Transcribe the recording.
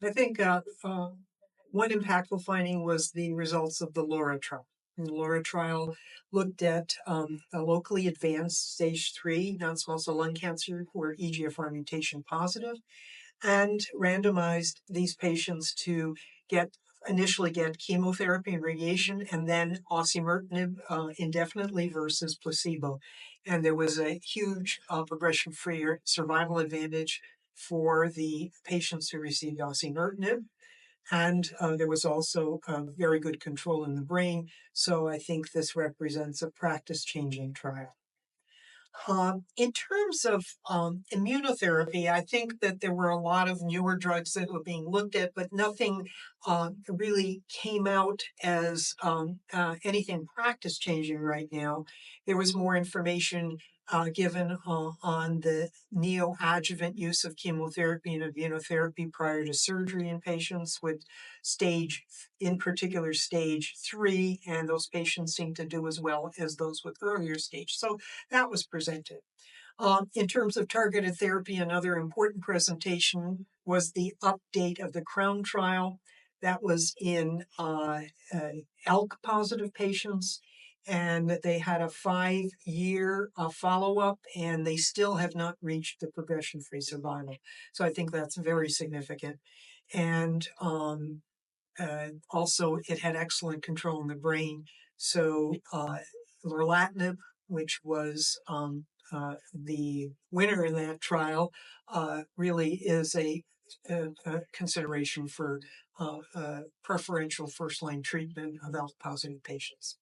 I think one impactful finding was the results of the LAURA trial. And the LAURA trial looked at a locally advanced stage 3 non-small cell lung cancer who were EGFR mutation positive, and randomized these patients to initially get chemotherapy and radiation, and then osimertinib indefinitely versus placebo. And there was a huge progression-free survival advantage for the patients who received osimertinib. And there was also very good control in the brain. So I think this represents a practice-changing trial. In terms of immunotherapy, I think that there were a lot of newer drugs that were being looked at, but nothing really came out as anything practice changing right now. There was more information given on the neoadjuvant use of chemotherapy and immunotherapy prior to surgery in patients with in particular stage 3, and those patients seem to do as well as those with earlier stage. So that was presented. In terms of targeted therapy, another important presentation was the update of the CROWN trial. That was in ALK positive patients, and they had a 5-year follow-up, and they still have not reached the progression-free survival. So I think that's very significant. And also, it had excellent control in the brain. So lorlatinib, which was the winner in that trial, really is a consideration for preferential first-line treatment of ALK-positive patients.